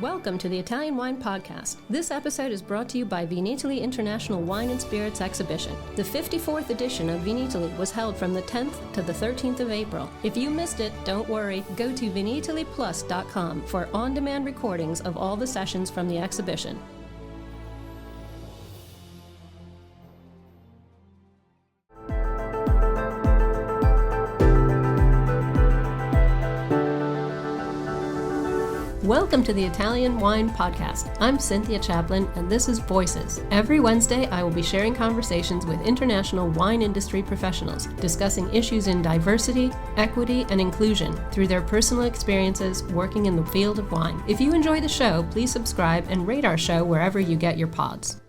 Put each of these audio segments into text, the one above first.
Welcome to the Italian Wine Podcast. This episode is brought to you by Vinitaly International Wine and Spirits Exhibition. The 54th edition of Vinitaly was held from the 10th to the 13th of April. If you missed it, don't worry. Go to vinitalyplus.com for on-demand recordings of all the sessions from the exhibition. Welcome to the Italian Wine Podcast. I'm Cynthia Chaplin, and this is Voices. Every Wednesday, I will be sharing conversations with international wine industry professionals, discussing issues in diversity, equity, and inclusion through their personal experiences working in the field of wine. If you enjoy the show, please subscribe and rate our show wherever you get your pods.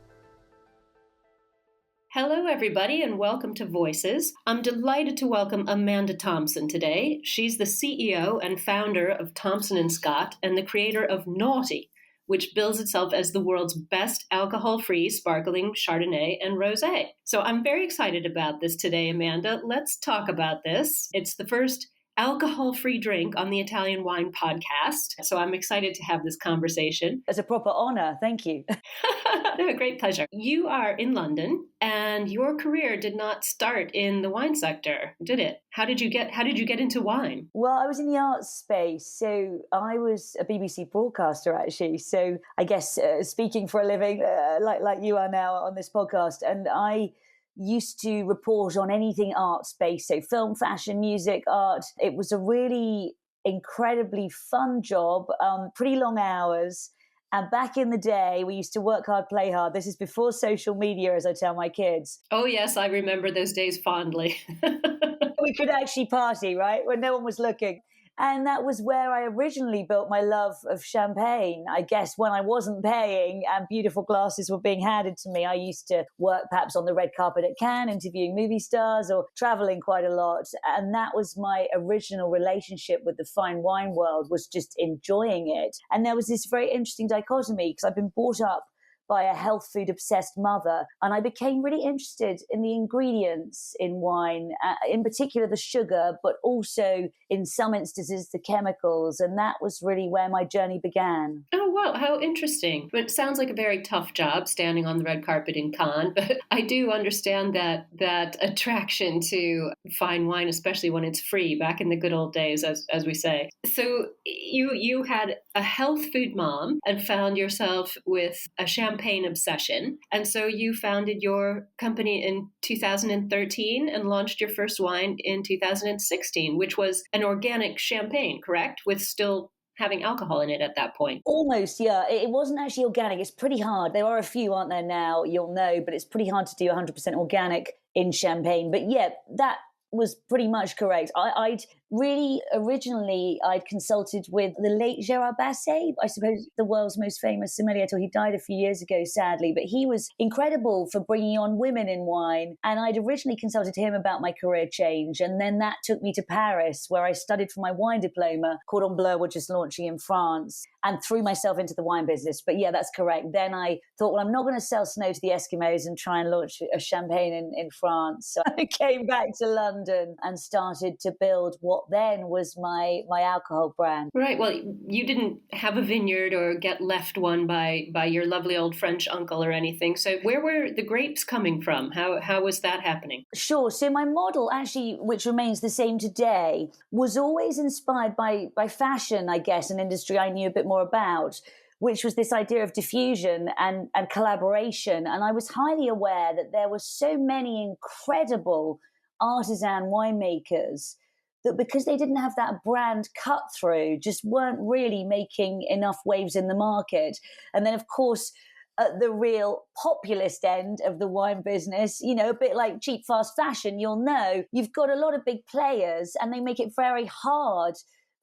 Hello, everybody, and welcome to Voices. I'm delighted to welcome Amanda Thomson today. She's the CEO and founder of Thomson & Scott and the creator of Noughty, which bills itself as the world's best alcohol-free sparkling Chardonnay and Rosé. So I'm very excited about this today, Amanda. Let's talk about this. It's the first alcohol-free drink on the Italian Wine Podcast. So I'm excited to have this conversation. It's a proper honor. Thank you. No, great pleasure. You are in London, and your career did not start in the wine sector, did it? How did you get into wine? Well, I was in the arts space, so I was a BBC broadcaster actually. So I guess speaking for a living, like you are now on this podcast, and I used to report on anything art space, so film, fashion, music, art. It was a really incredibly fun job, pretty long hours. And back in the day, we used to work hard, play hard. This is before social media, as I tell my kids. Oh, yes, I remember those days fondly. We could actually party, right? When no one was looking. And that was where I originally built my love of champagne. I guess when I wasn't paying and beautiful glasses were being handed to me, I used to work perhaps on the red carpet at Cannes, interviewing movie stars or traveling quite a lot. And that was my original relationship with the fine wine world, was just enjoying it. And there was this very interesting dichotomy because I've been brought up by a health food obsessed mother. And I became really interested in the ingredients in wine, in particular the sugar, but also in some instances the chemicals. And that was really where my journey began. Oh, wow. How interesting. It sounds like a very tough job standing on the red carpet in Cannes, but I do understand that attraction to fine wine, especially when it's free, back in the good old days, as we say. So you had a health food mom and found yourself with a champagne obsession. And so you founded your company in 2013 and launched your first wine in 2016, which was an organic champagne, correct? With still having alcohol in it at that point. Almost, yeah. It wasn't actually organic. It's pretty hard. There are a few, aren't there now? You'll know, but it's pretty hard to do 100% organic in champagne. But yeah, that was pretty much correct. I'd consulted with the late Gérard Basset, I suppose the world's most famous sommelier, till he died a few years ago, sadly. But he was incredible for bringing on women in wine. And I'd originally consulted him about my career change. And then that took me to Paris, where I studied for my wine diploma. Cordon Bleu were just launching in France, and threw myself into the wine business. But yeah, that's correct. Then I thought, well, I'm not going to sell snow to the Eskimos and try and launch a champagne in France. So I came back to London and started to build what then was my alcohol brand. Right. Well, you didn't have a vineyard or get left one by your lovely old French uncle or anything. So where were the grapes coming from? How was that happening? Sure. So my model, actually, which remains the same today, was always inspired by fashion, I guess, an industry I knew a bit more about, which was this idea of diffusion and collaboration. And I was highly aware that there were so many incredible artisan winemakers that because they didn't have that brand cut through, just weren't really making enough waves in the market. And then, of course, at the real populist end of the wine business, you know, a bit like cheap, fast fashion, you'll know, you've got a lot of big players and they make it very hard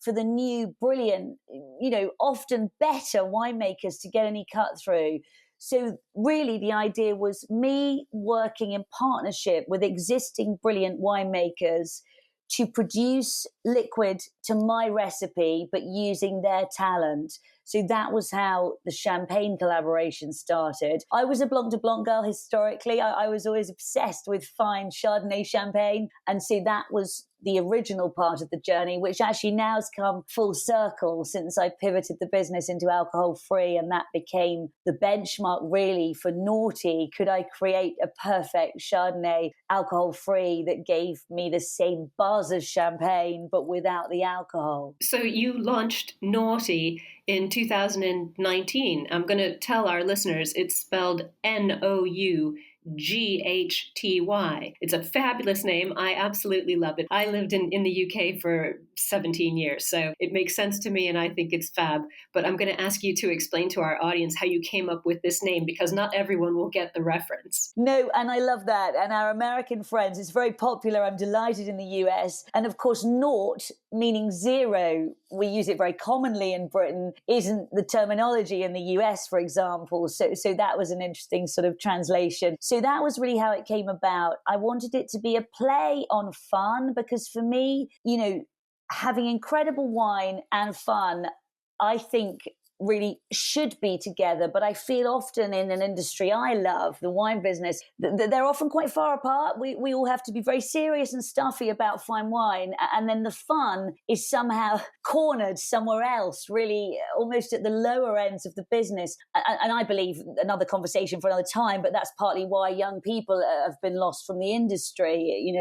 for the new, brilliant, you know, often better winemakers to get any cut through. So really the idea was me working in partnership with existing brilliant winemakers to produce liquid to my recipe, but using their talent. So that was how the champagne collaboration started. I was a Blanc de Blanc girl historically. I was always obsessed with fine Chardonnay champagne. And so that was the original part of the journey, which actually now has come full circle since I pivoted the business into alcohol-free, and that became the benchmark really for Noughty. Could I create a perfect Chardonnay alcohol-free that gave me the same buzz as champagne but without the alcohol? So you launched Noughty in 2019. I'm going to tell our listeners it's spelled Noughty. It's a fabulous name. I absolutely love it. I lived in the UK for 17 years, so it makes sense to me and I think it's fab. But I'm going to ask you to explain to our audience how you came up with this name, because not everyone will get the reference. No, and I love that. And our American friends, it's very popular. I'm delighted in the US. And of course, naught, meaning zero, we use it very commonly in Britain, isn't the terminology in the US, for example. So that was an interesting sort of translation. So that was really how it came about. I wanted it to be a play on fun, because for me, having incredible wine and fun, I think really should be together. But I feel often in an industry I love, the wine business, they're often quite far apart. We all have to be very serious and stuffy about fine wine. And then the fun is somehow cornered somewhere else, really almost at the lower ends of the business. And I believe another conversation for another time, but that's partly why young people have been lost from the industry,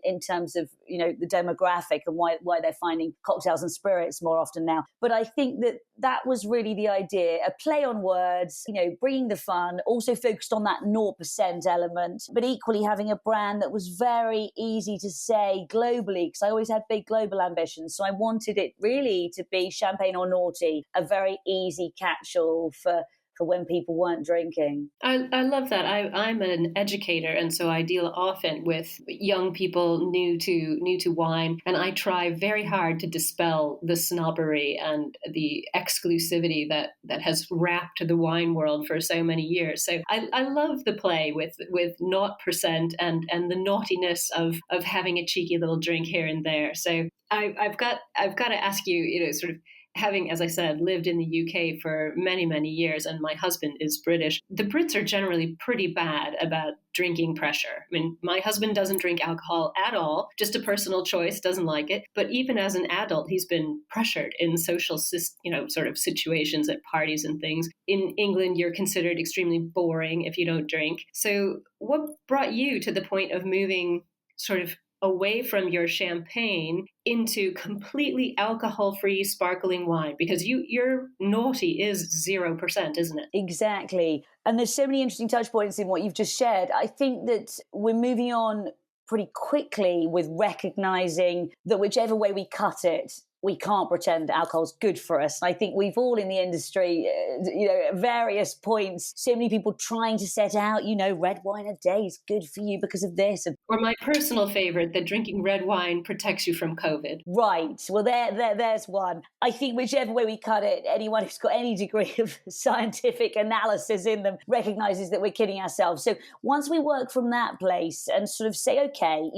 in terms of, the demographic and why they're finding cocktails and spirits more often now. But I think that was really the idea, a play on words, bringing the fun, also focused on that 0% element, but equally having a brand that was very easy to say globally, because I always had big global ambitions. So I wanted it really to be Champagne or Noughty, a very easy catch-all for when people weren't drinking. I love that. I'm an educator, and so I deal often with young people new to wine, and I try very hard to dispel the snobbery and the exclusivity that has wrapped the wine world for so many years. So I love the play with 0% and the naughtiness of having a cheeky little drink here and there. So I've got to ask you, sort of, having, as I said, lived in the UK for many, many years, and my husband is British, the Brits are generally pretty bad about drinking pressure. I mean, my husband doesn't drink alcohol at all, just a personal choice, doesn't like it. But even as an adult, he's been pressured in social, sort of situations at parties and things. In England, you're considered extremely boring if you don't drink. So what brought you to the point of moving sort of away from your champagne into completely alcohol-free sparkling wine? Because your Noughty is 0%, isn't it? Exactly. And there's so many interesting touch points in what you've just shared. I think that we're moving on pretty quickly with recognizing that whichever way we cut it, we can't pretend alcohol's good for us. I think we've all in the industry, at various points, so many people trying to set out, red wine a day is good for you because of this. Or my personal favorite, that drinking red wine protects you from COVID. Right. Well, there's one. I think whichever way we cut it, anyone who's got any degree of scientific analysis in them recognizes that we're kidding ourselves. So once we work from that place and sort of say, okay,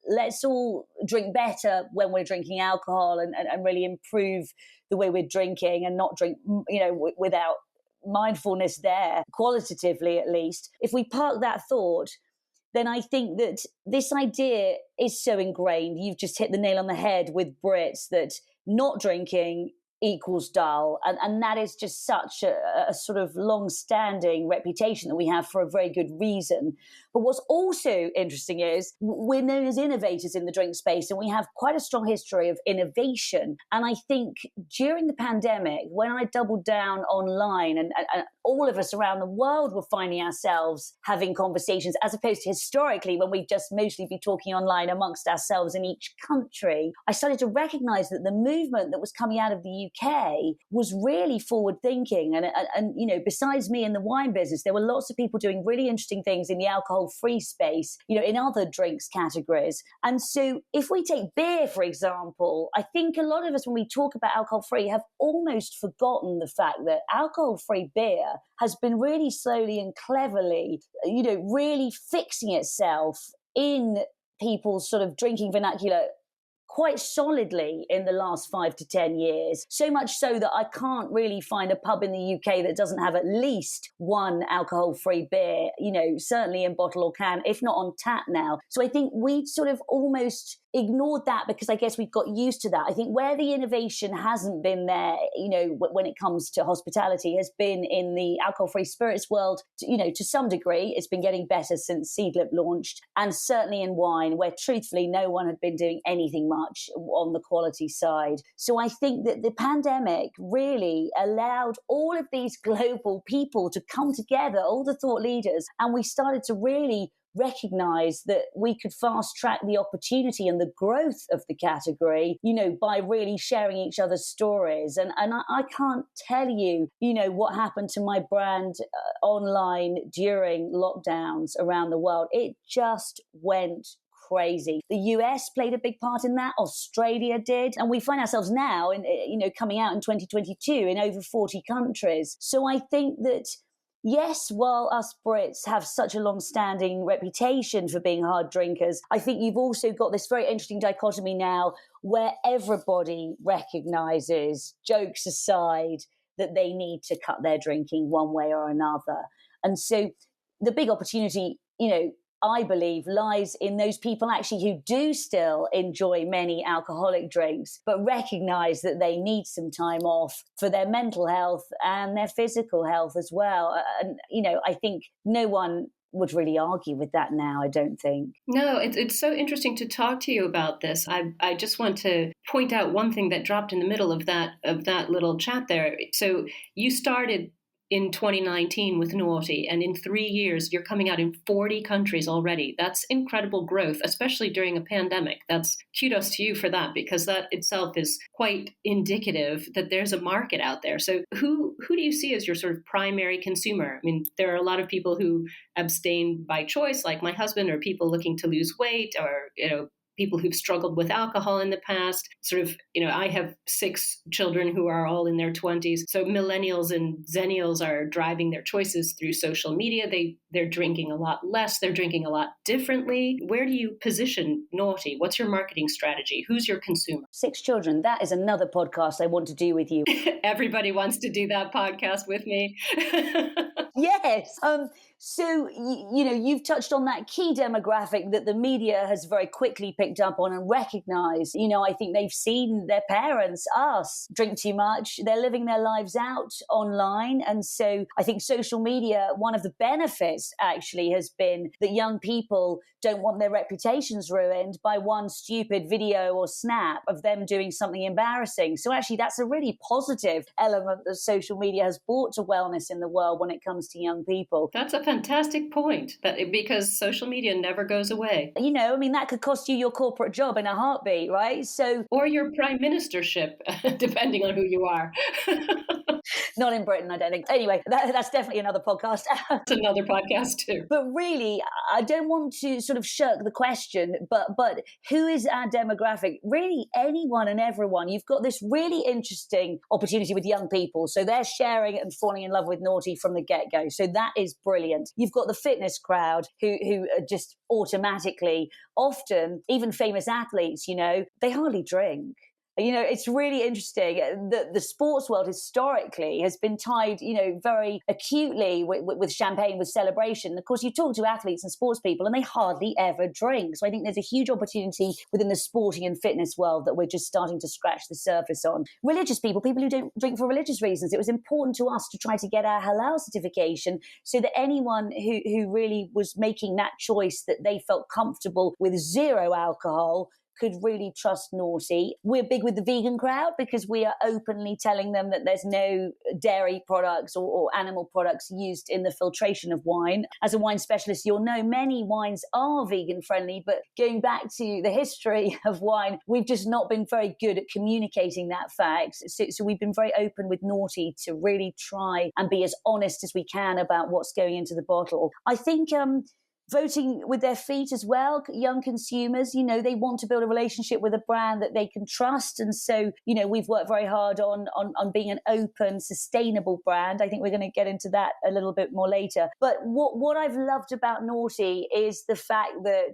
let's all drink better when we're drinking alcohol and really improve the way we're drinking and not drink, without mindfulness there, qualitatively at least. If we park that thought, then I think that this idea is so ingrained. You've just hit the nail on the head with Brits, that not drinking equals dull. And that is just such a sort of long-standing reputation that we have for a very good reason. But what's also interesting is we're known as innovators in the drink space, and we have quite a strong history of innovation. And I think during the pandemic, when I doubled down online and all of us around the world were finding ourselves having conversations, as opposed to historically when we'd just mostly be talking online amongst ourselves in each country, I started to recognize that the movement that was coming out of the UK was really forward thinking. And besides me in the wine business, there were lots of people doing really interesting things in the alcohol-free space, in other drinks categories. And so if we take beer, for example, I think a lot of us, when we talk about alcohol-free, have almost forgotten the fact that alcohol-free beer has been really slowly and cleverly, really fixing itself in people's sort of drinking vernacular quite solidly in the last 5 to 10 years. So much so that I can't really find a pub in the UK that doesn't have at least one alcohol-free beer, certainly in bottle or can, if not on tap now. So I think we sort of almost ignored that because I guess we've got used to that. I think where the innovation hasn't been there, when it comes to hospitality, has been in the alcohol-free spirits world. To some degree, it's been getting better since Seedlip launched, and certainly in wine, where truthfully no one had been doing anything much on the quality side. So I think that the pandemic really allowed all of these global people to come together, all the thought leaders, and we started to really recognize that we could fast track the opportunity and the growth of the category, by really sharing each other's stories. And I can't tell you, what happened to my brand online during lockdowns around the world. It just went crazy. The US played a big part in that. Australia did. And we find ourselves now coming out in 2022 in over 40 countries. So I think that yes, while us Brits have such a long-standing reputation for being hard drinkers, I think you've also got this very interesting dichotomy now where everybody recognises, jokes aside, that they need to cut their drinking one way or another. And so the big opportunity, I believe, lies in those people actually who do still enjoy many alcoholic drinks, but recognize that they need some time off for their mental health and their physical health as well. And, I think no one would really argue with that now, I don't think. No, it's so interesting to talk to you about this. I just want to point out one thing that dropped in the middle of that little chat there. So you started in 2019 with Noughty, and in 3 years, you're coming out in 40 countries already. That's incredible growth, especially during a pandemic. That's kudos to you for that, because that itself is quite indicative that there's a market out there. So who do you see as your sort of primary consumer? I mean, there are a lot of people who abstain by choice, like my husband, or people looking to lose weight, or, people who've struggled with alcohol in the past. Sort of, I have 6 children who are all in their 20s. So millennials and zennials are driving their choices through social media. They're drinking a lot less. They're drinking a lot differently. Where do you position Noughty? What's your marketing strategy? Who's your consumer? 6 children. That is another podcast I want to do with you. Everybody wants to do that podcast with me. Yes. So, you've touched on that key demographic that the media has very quickly picked up on and recognized. I think they've seen their parents, us, drink too much. They're living their lives out online. And so I think social media, one of the benefits actually has been that young people don't want their reputations ruined by one stupid video or snap of them doing something embarrassing. So actually, that's a really positive element that social media has brought to wellness in the world when it comes to young people. That's a fantastic point, because social media never goes away. That could cost you your corporate job in a heartbeat, right? Or your prime ministership, depending on who you are. Not in Britain, I don't think. Anyway, that's definitely another podcast. It's another podcast too. But really, I don't want to sort of shirk the question, but who is our demographic? Really, anyone and everyone. You've got this really interesting opportunity with young people. So they're sharing and falling in love with Noughty from the get-go. So that is brilliant. You've got the fitness crowd who are just automatically, often even famous athletes, they hardly drink. It's really interesting that the sports world historically has been tied, very acutely with champagne, with celebration. Of course, you talk to athletes and sports people and they hardly ever drink. So I think there's a huge opportunity within the sporting and fitness world that we're just starting to scratch the surface on. Religious people who don't drink for religious reasons. It was important to us to try to get our halal certification so that anyone who really was making that choice that they felt comfortable with zero alcohol could really trust Noughty. We're big with the vegan crowd because we are openly telling them that there's no dairy products or animal products used in the filtration of wine. As a wine specialist, you'll know many wines are vegan friendly, but going back to the history of wine, we've just not been very good at communicating that fact. So we've been very open with Noughty to really try and be as honest as we can about what's going into the bottle. I think voting with their feet as well. Young consumers, they want to build a relationship with a brand that they can trust. And so, we've worked very hard on being an open, sustainable brand. I think we're going to get into that a little bit more later. But what I've loved about Noughty is the fact that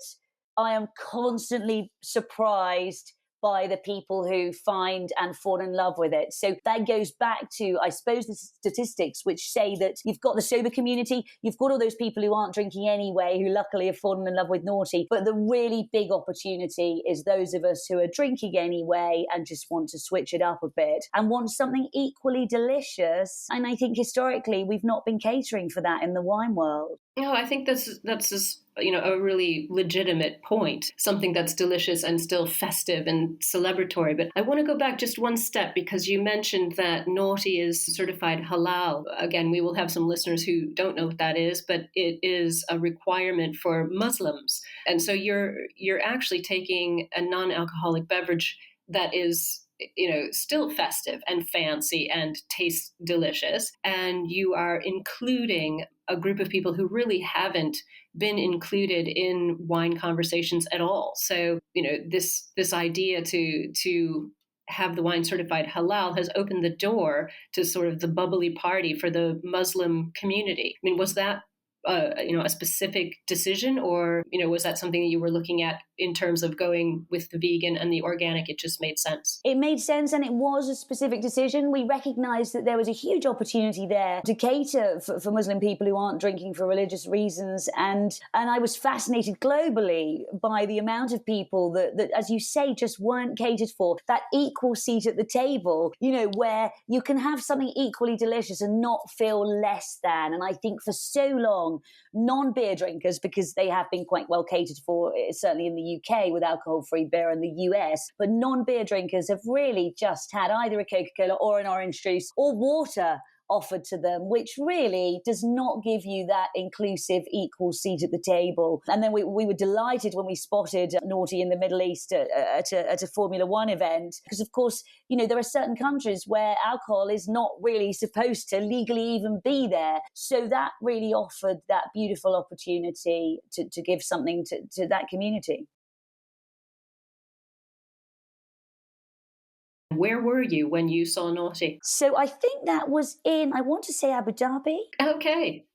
I am constantly surprised by the people who find and fall in love with it. So that goes back to, I suppose, the statistics which say that you've got the sober community, you've got all those people who aren't drinking anyway, who luckily have fallen in love with Noughty. But the really big opportunity is those of us who are drinking anyway and just want to switch it up a bit and want something equally delicious. And I think historically we've not been catering for that in the wine world. No, I think that's just, a really legitimate point, something that's delicious and still festive and celebratory. But I want to go back just one step, because you mentioned that Noughty is certified halal. Again, we will have some listeners who don't know what that is, but it is a requirement for Muslims. And so you're actually taking a non-alcoholic beverage that is still festive and fancy and tastes delicious. And you are including a group of people who really haven't been included in wine conversations at all. So, this idea to have the wine certified halal has opened the door to sort of the bubbly party for the Muslim community. I mean, was that a specific decision, or was that something that you were looking at in terms of going with the vegan and the organic? It just made sense. It made sense, and it was a specific decision. We recognized that there was a huge opportunity there to cater for Muslim people who aren't drinking for religious reasons, and I was fascinated globally by the amount of people that, as you say, just weren't catered for. That equal seat at the table, where you can have something equally delicious and not feel less than. And I think for so long, non-beer drinkers, because they have been quite well catered for, certainly in the UK with alcohol-free beer, in the US, but non-beer drinkers have really just had either a Coca-Cola or an orange juice or water offered to them, which really does not give you that inclusive, equal seat at the table. And then we were delighted when we spotted Noughty in the Middle East at a Formula One event, because, of course, there are certain countries where alcohol is not really supposed to legally even be there. So that really offered that beautiful opportunity to give something to that community. Where were you when you saw Noughty? So I think that was in, I want to say, Abu Dhabi. Okay.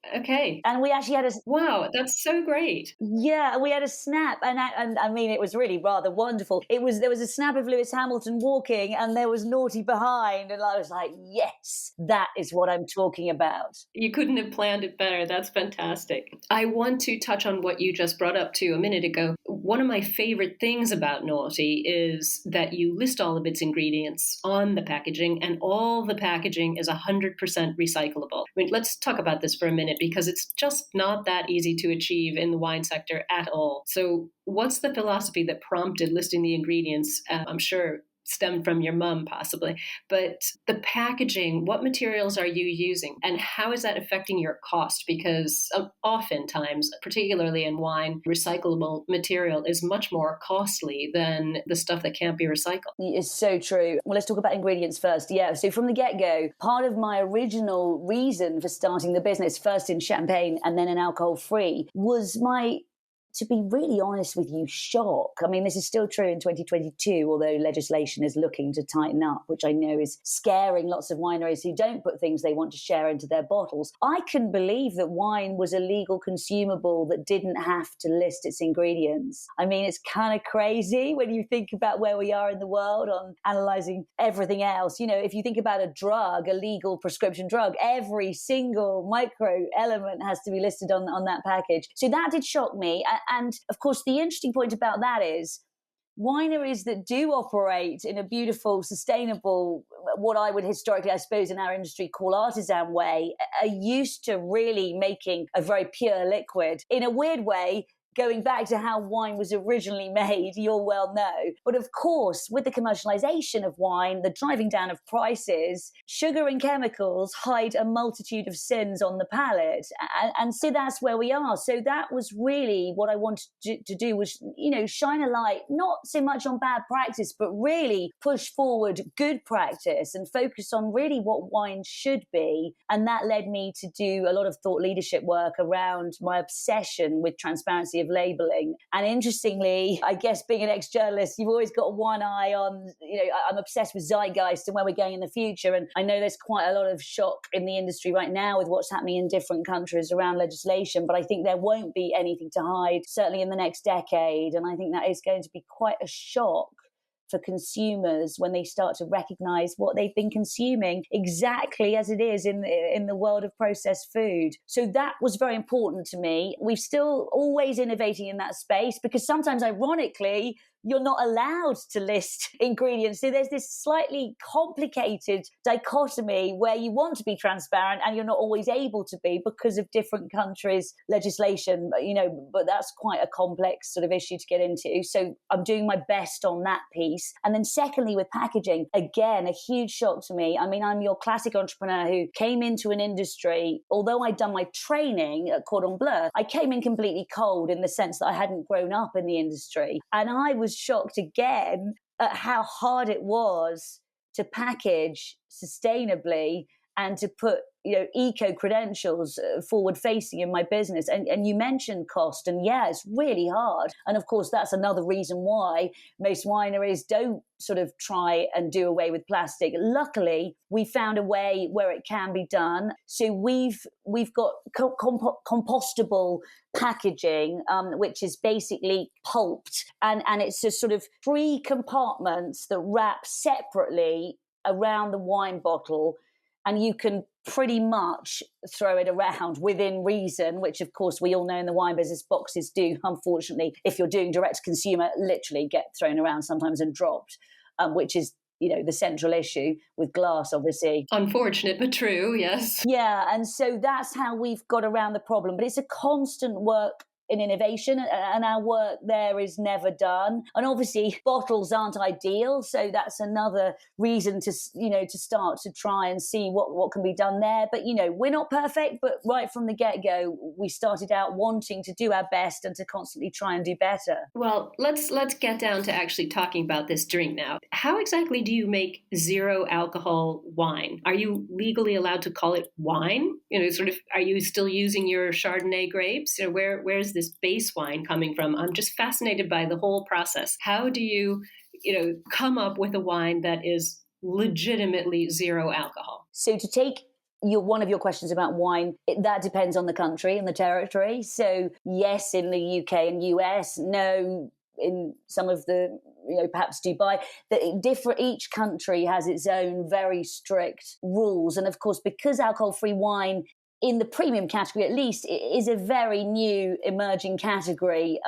And we actually had a... Wow, that's so great. Yeah, we had a snap. And I mean, it was really rather wonderful. There was a snap of Lewis Hamilton walking and there was Noughty behind. And I was like, yes, that is what I'm talking about. You couldn't have planned it better. That's fantastic. I want to touch on what you just brought up too a minute ago. One of my favorite things about Noughty is that you list all of its ingredients on the packaging, and all the packaging is 100% recyclable. I mean, let's talk about this for a minute, because it's just not that easy to achieve in the wine sector at all. So what's the philosophy that prompted listing the ingredients? I'm sure stemmed from your mum, possibly. But the packaging, what materials are you using, and how is that affecting your cost? Because oftentimes, particularly in wine, recyclable material is much more costly than the stuff that can't be recycled. It's so true. Well, let's talk about ingredients first. Yeah, so from the get-go, part of my original reason for starting the business, first in champagne and then in alcohol-free, was to be really honest with you, shock. I mean, this is still true in 2022, although legislation is looking to tighten up, which I know is scaring lots of wineries who don't put things they want to share into their bottles. I couldn't believe that wine was a legal consumable that didn't have to list its ingredients. I mean, it's kind of crazy when you think about where we are in the world on analysing everything else. If you think about a drug, a legal prescription drug, every single micro element has to be listed on that package. So that did shock me. And of course, the interesting point about that is wineries that do operate in a beautiful, sustainable, what I would historically, I suppose, in our industry call artisan way, are used to really making a very pure liquid. In a weird way, going back to how wine was originally made, you'll well know. But of course, with the commercialization of wine, the driving down of prices, sugar and chemicals hide a multitude of sins on the palate. And so that's where we are. So that was really what I wanted to do was, shine a light, not so much on bad practice, but really push forward good practice and focus on really what wine should be. And that led me to do a lot of thought leadership work around my obsession with transparency of labeling. And interestingly, I guess being an ex-journalist, you've always got one eye on, I'm obsessed with zeitgeist and where we're going in the future. And I know there's quite a lot of shock in the industry right now with what's happening in different countries around legislation. But I think there won't be anything to hide, certainly in the next decade. And I think that is going to be quite a shock for consumers when they start to recognize what they've been consuming exactly as it is in the world of processed food. So that was very important to me. We're still always innovating in that space because sometimes, ironically, you're not allowed to list ingredients. So there's this slightly complicated dichotomy where you want to be transparent and you're not always able to be because of different countries' legislation, but that's quite a complex sort of issue to get into. So I'm doing my best on that piece. And then secondly, with packaging, again, a huge shock to me. I mean, I'm your classic entrepreneur who came into an industry, although I'd done my training at Cordon Bleu, I came in completely cold in the sense that I hadn't grown up in the industry. And I was shocked again at how hard it was to package sustainably and to put eco credentials forward facing in my business. And you mentioned cost, and yeah, it's really hard. And of course, that's another reason why most wineries don't sort of try and do away with plastic. Luckily, we found a way where it can be done. So we've got compostable packaging, which is basically pulped, and it's a sort of 3 compartments that wrap separately around the wine bottle. And you can pretty much throw it around within reason, which, of course, we all know in the wine business, boxes do, unfortunately, if you're doing direct to consumer, literally get thrown around sometimes and dropped, which is, the central issue with glass, obviously. Unfortunate, but true, yes. Yeah, and so that's how we've got around the problem. But it's a constant work in innovation, and our work there is never done. And obviously bottles aren't ideal, so that's another reason to start to try and see what can be done there. But we're not perfect, but right from the get-go we started out wanting to do our best and to constantly try and do better. Well, let's get down to actually talking about this drink now. How exactly do you make 0 alcohol wine? Are you legally allowed to call it wine? Are you still using your Chardonnay grapes? Where's this base wine coming from? I'm just fascinated by the whole process. How do you, come up with a wine that is legitimately 0 alcohol? So to take one of your questions about wine, that depends on the country and the territory. So yes, in the UK and US, no, in some of the, perhaps Dubai, each country has its own very strict rules. And of course, because alcohol-free wine in the premium category, at least, it is a very new emerging category.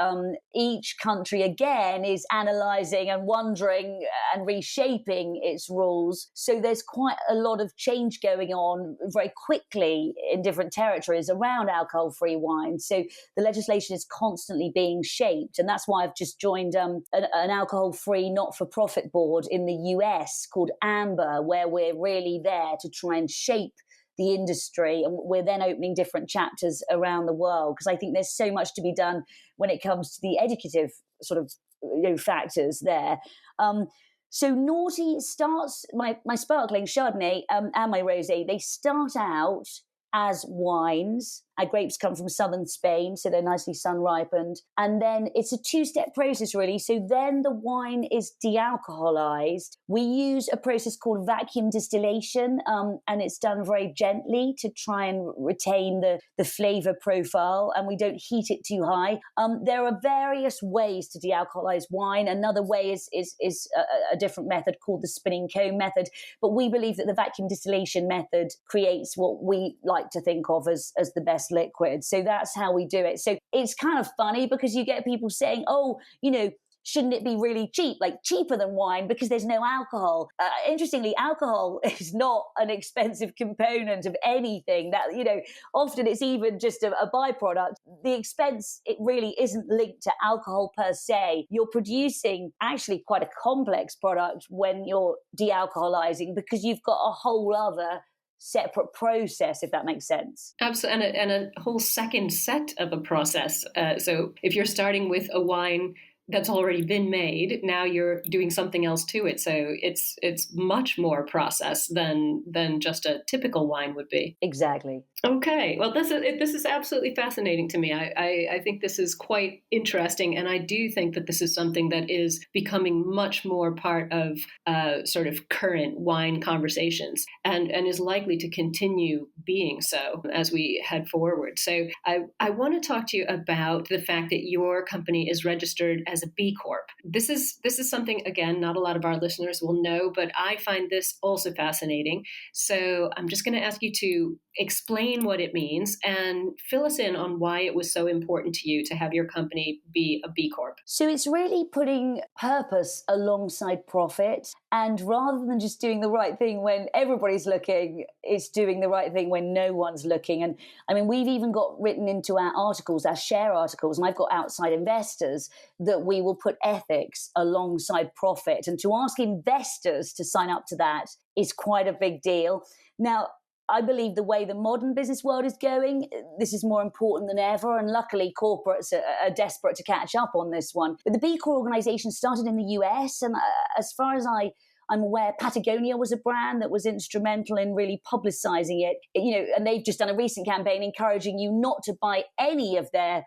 Each country, again, is analysing and wondering and reshaping its rules. So there's quite a lot of change going on very quickly in different territories around alcohol-free wine. So the legislation is constantly being shaped. And that's why I've just joined an alcohol-free not-for-profit board in the US called Amber, where we're really there to try and shape the industry, and we're then opening different chapters around the world because I think there's so much to be done when it comes to the educative sort of factors there. So Noughty starts, my sparkling Chardonnay and my rosé, they start out as wines. Our grapes come from southern Spain, so they're nicely sun-ripened. And then it's a 2-step process, really. So then the wine is de-alcoholized. We use a process called vacuum distillation, and it's done very gently to try and retain the flavor profile, and we don't heat it too high. There are various ways to de-alcoholize wine. Another way is a different method called the spinning cone method. But we believe that the vacuum distillation method creates what we like to think of as the best liquid. So that's how we do it. So it's kind of funny because you get people saying, shouldn't it be really cheap, like cheaper than wine because there's no alcohol? Interestingly, alcohol is not an expensive component of anything. That, often it's even just a byproduct. The expense, it really isn't linked to alcohol per se. You're producing actually quite a complex product when you're de-alcoholizing because you've got a whole other separate process, if that makes sense. Absolutely, and a whole second set of a process. So if you're starting with a wine that's already been made, now you're doing something else to it. So it's much more process than just a typical wine would be. Exactly. Okay, well, this is absolutely fascinating to me. I think this is quite interesting, and I do think that this is something that is becoming much more part of sort of current wine conversations, and is likely to continue being so as we head forward. So I want to talk to you about the fact that your company is registered as a B Corp. This is something, again, not a lot of our listeners will know, but I find this also fascinating. So I'm just going to ask you to explain what it means and fill us in on why it was so important to you to have your company be a B Corp. So it's really putting purpose alongside profit. And rather than just doing the right thing when everybody's looking, it's doing the right thing when no one's looking. And I mean, we've even got written into our articles, our share articles, and I've got outside investors that we will put ethics alongside profit. And to ask investors to sign up to that is quite a big deal. Now, I believe the way the modern business world is going, this is more important than ever. And luckily, corporates are desperate to catch up on this one. But the B Corp organization started in the US. And as far as I'm aware, Patagonia was a brand that was instrumental in really publicizing it. And they've just done a recent campaign encouraging you not to buy any of their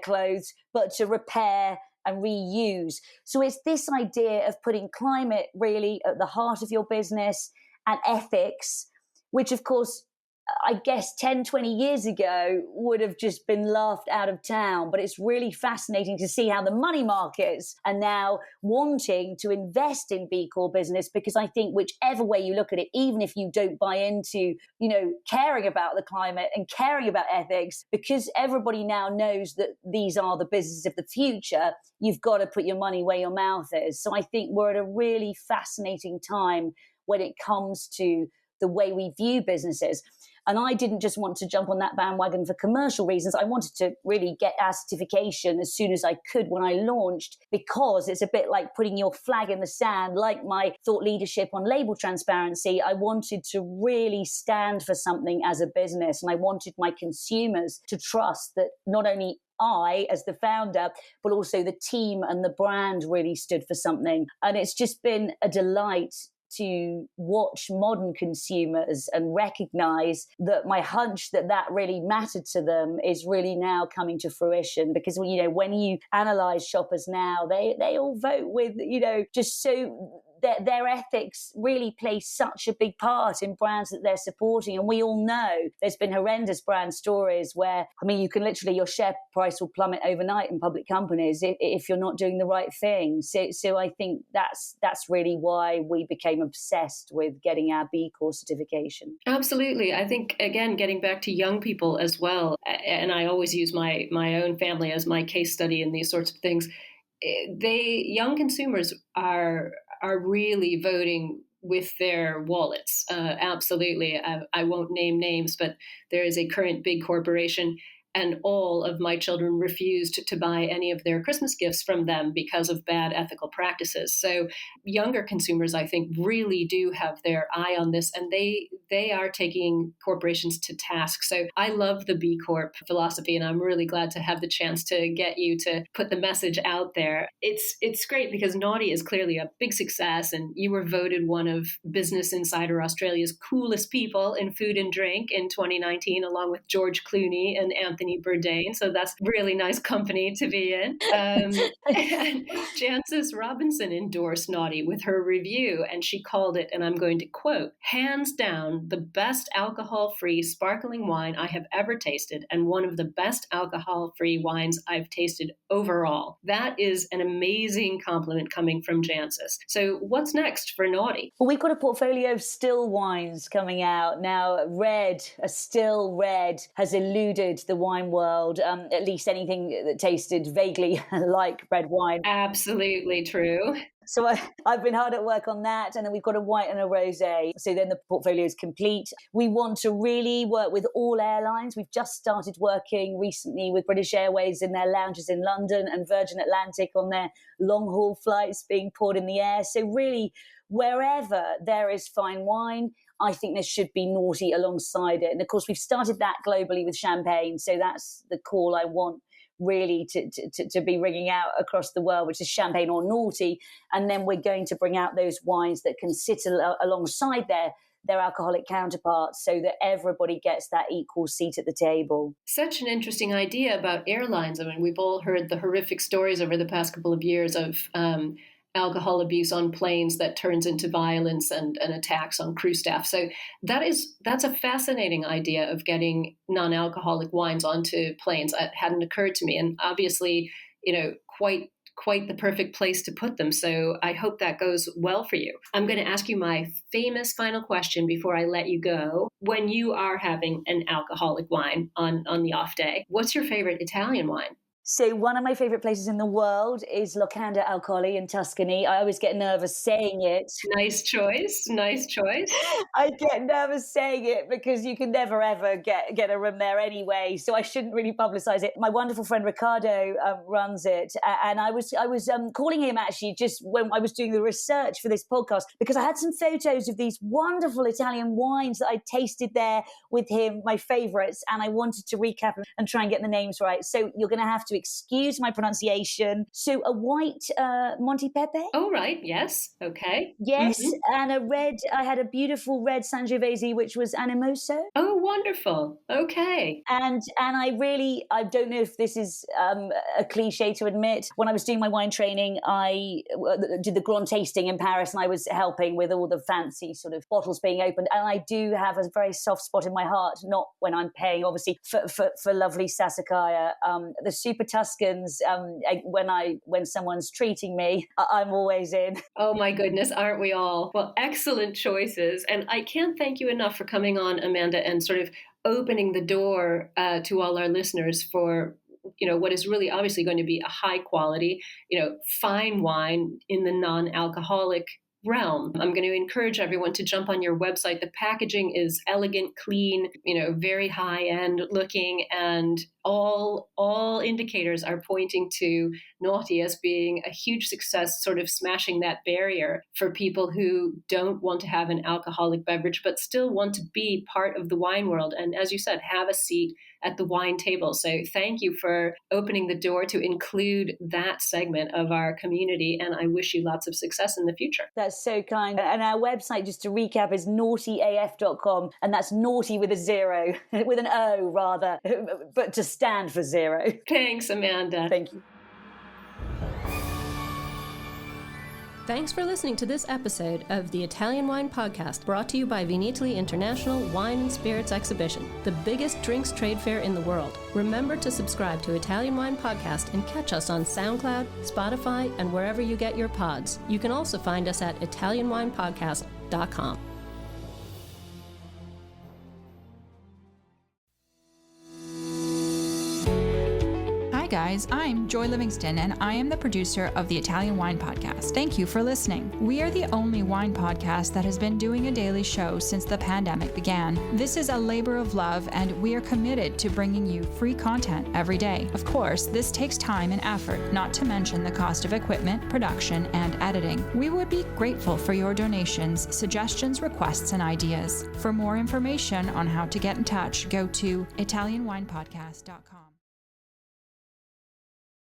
clothes, but to repair and reuse. So it's this idea of putting climate really at the heart of your business and ethics, which, of course, I guess 10, 20 years ago would have just been laughed out of town. But it's really fascinating to see how the money markets are now wanting to invest in B Corp business, because I think whichever way you look at it, even if you don't buy into, caring about the climate and caring about ethics, because everybody now knows that these are the businesses of the future, you've got to put your money where your mouth is. So I think we're at a really fascinating time when it comes to the way we view businesses. And I didn't just want to jump on that bandwagon for commercial reasons. I wanted to really get our certification as soon as I could when I launched, because it's a bit like putting your flag in the sand, like my thought leadership on label transparency. I wanted to really stand for something as a business. And I wanted my consumers to trust that not only I, as the founder, but also the team and the brand really stood for something. And it's just been a delight to watch modern consumers and recognize that my hunch that really mattered to them is really now coming to fruition. Because, when you analyze shoppers now, they all vote with, just so their ethics really play such a big part in brands that they're supporting. And we all know there's been horrendous brand stories where, you can literally, your share price will plummet overnight in public companies if you're not doing the right thing. So I think that's really why we became obsessed with getting our B Corp certification. Absolutely. I think, again, getting back to young people as well, and I always use my own family as my case study in these sorts of things. Young consumers are really voting with their wallets. Absolutely. I won't name names, but there is a current big corporation, and all of my children refused to buy any of their Christmas gifts from them because of bad ethical practices. So younger consumers, I think, really do have their eye on this, and they are taking corporations to task. So I love the B Corp philosophy, and I'm really glad to have the chance to get you to put the message out there. It's great because Noughty is clearly a big success, and you were voted one of Business Insider Australia's coolest people in food and drink in 2019, along with George Clooney and Anthony Bourdain. So that's really nice company to be in. And Jancis Robinson endorsed Noughty with her review, and she called it, and I'm going to quote, "Hands down, the best alcohol-free sparkling wine I have ever tasted, and one of the best alcohol-free wines I've tasted overall." That is an amazing compliment coming from Jancis. So what's next for Noughty? Well, we've got a portfolio of still wines coming out. Now, a still red has eluded the wine world, at least anything that tasted vaguely like red wine. Absolutely true. So I've been hard at work on that. And then we've got a white and a rosé. So then the portfolio is complete. We want to really work with all airlines. We've just started working recently with British Airways in their lounges in London, and Virgin Atlantic on their long-haul flights being poured in the air. So really, wherever there is fine wine, I think there should be Noughty alongside it. And of course, we've started that globally with champagne. So that's the call I want really to be ringing out across the world, which is champagne or Noughty. And then we're going to bring out those wines that can sit alongside their alcoholic counterparts so that everybody gets that equal seat at the table. Such an interesting idea about airlines. I mean, we've all heard the horrific stories over the past couple of years of alcohol abuse on planes that turns into violence and attacks on crew staff. So that's a fascinating idea of getting non-alcoholic wines onto planes. It hadn't occurred to me, and obviously, quite the perfect place to put them. So I hope that goes well for you. I'm going to ask you my famous final question before I let you go. When you are having an alcoholic wine on the off day, what's your favorite Italian wine? So one of my favorite places in the world is Locanda Alcoli in Tuscany. I always get nervous saying it. Nice choice. Nice choice. I get nervous saying it because you can never, ever get a room there anyway. So I shouldn't really publicize it. My wonderful friend Riccardo runs it. And I was calling him actually just when I was doing the research for this podcast, because I had some photos of these wonderful Italian wines that I tasted there with him, my favorites. And I wanted to recap and try and get the names right. So you're going to have to excuse my pronunciation. So a white Monte Pepe. Oh, right. Yes. Okay. Yes. Mm-hmm. And a red, I had a beautiful red Sangiovese, which was Animoso. Oh, wonderful. Okay. And I don't know if this is a cliche to admit. When I was doing my wine training, I did the Grand tasting in Paris, and I was helping with all the fancy sort of bottles being opened. And I do have a very soft spot in my heart, not when I'm paying, obviously, for lovely Sassicaia. The Super Tuscans, when someone's treating me, I'm always in. Oh my goodness, aren't we all? Well, excellent choices. And I can't thank you enough for coming on, Amanda, and sort of opening the door to all our listeners for what is really obviously going to be a high quality, fine wine in the non-alcoholic realm. I'm going to encourage everyone to jump on your website. The packaging is elegant, clean, very high end looking, and all indicators are pointing to Noughty as being a huge success, sort of smashing that barrier for people who don't want to have an alcoholic beverage, but still want to be part of the wine world. And as you said, have a seat at the wine table. So thank you for opening the door to include that segment of our community. And I wish you lots of success in the future. That's so kind. And our website, just to recap, is naughtyaf.com. And that's naughty with a zero, with an O rather, but to stand for zero. Thanks, Amanda. Thank you. Thanks for listening to this episode of the Italian Wine Podcast, brought to you by Vinitaly International Wine and Spirits Exhibition, the biggest drinks trade fair in the world. Remember to subscribe to Italian Wine Podcast and catch us on SoundCloud, Spotify, and wherever you get your pods. You can also find us at ItalianWinePodcast.com. Hi guys, I'm Joy Livingston and I am the producer of the Italian Wine Podcast. Thank you for listening. We are the only wine podcast that has been doing a daily show since the pandemic began. This is a labor of love and we are committed to bringing you free content every day. Of course, this takes time and effort, not to mention the cost of equipment, production, and editing. We would be grateful for your donations, suggestions, requests, and ideas. For more information on how to get in touch, go to ItalianWinePodcast.com.